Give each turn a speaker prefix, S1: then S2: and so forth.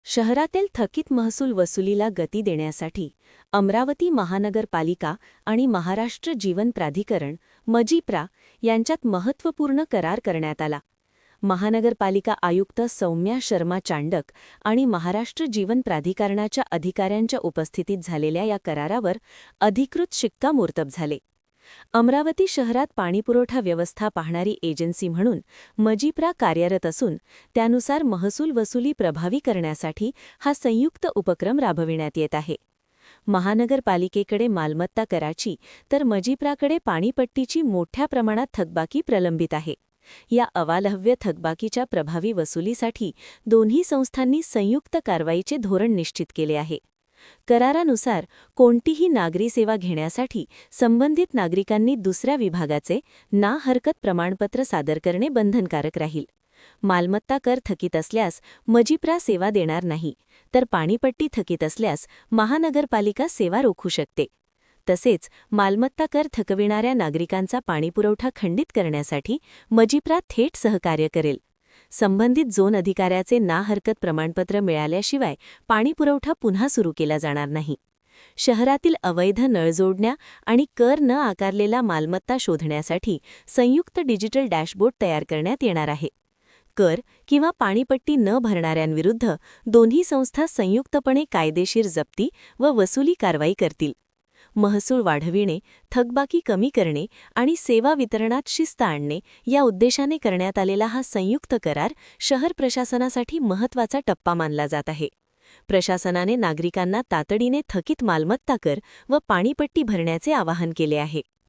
S1: शहरातील थकीत महसूल वसुलीला गती देण्यासाठी अमरावती महानगरपालिका आणि महाराष्ट्र जीवन प्राधिकरण मजिप्रा यांच्यात महत्त्वपूर्ण करार करण्यात आला. महानगरपालिका आयुक्त सौम्या शर्मा चांडक आणि महाराष्ट्र जीवन प्राधिकरणाच्या अधिकाऱ्यांच्या उपस्थितीत झालेल्या या करारावर अधिकृत शिक्कामोर्तब झाले. अमरावती शहरात पाणीपुरवठा व्यवस्था पाहणारी एजन्सी म्हणून मजिप्रा कार्यरत असून त्यानुसार महसूल वसुली प्रभावी करण्यासाठी हा संयुक्त उपक्रम राबविण्यात येत आहे. महानगरपालिकेकडे मालमत्ता कराची तर मजिप्राकडे पाणीपट्टीची मोठ्या प्रमाणात थकबाकी प्रलंबित आहे. या अवालव्य थकबाकीच्या प्रभावी वसुलीसाठी दोन्ही संस्थांनी संयुक्त कारवाईचे धोरण निश्चित केले आहे. करारानुसार कोणतीही नागरी सेवा घेण्यासाठी संबंधित नागरिकांनी दुसऱ्या विभागाचे ना हरकत प्रमाणपत्र सादर करणे बंधनकारक राहील. मालमत्ता कर थकीत असल्यास मजिप्रा सेवा देणार नाही, तर पाणीपट्टी थकीत असल्यास महानगरपालिका सेवा रोखू शकते. तसेच मालमत्ता कर थकविणाऱ्या नागरिकांचा पाणीपुरवठा खंडित करण्यासाठी मजिप्रा थेट सहकार्य करेल. संबंधित झोन अधिकाऱ्याचे ना हरकत प्रमाणपत्र मिळाल्याशिवाय पाणीपुरवठा पुन्हा सुरू केला जाणार नाही. शहरातील अवैध नळजोडण्या आणि कर न आकारलेला मालमत्ता शोधण्यासाठी संयुक्त डिजिटल डॅशबोर्ड तयार करण्यात येणार आहे. कर किंवा पाणीपट्टी न भरणाऱ्यांविरुद्ध दोन्ही संस्था संयुक्तपणे कायदेशीर जप्ती व वसुली कारवाई करतील. महसूल वाढविणे, थकबाकी कमी करणे आणि सेवा वितरणात शिस्त आणणे या उद्देशाने करण्यात आलेला हा संयुक्त करार शहर प्रशासनासाठी महत्त्वाचा टप्पा मानला जात आहे. प्रशासनाने नागरिकांना तातडीने थकीत मालमत्ता कर व पाणीपट्टी भरण्याचे आवाहन केले आहे.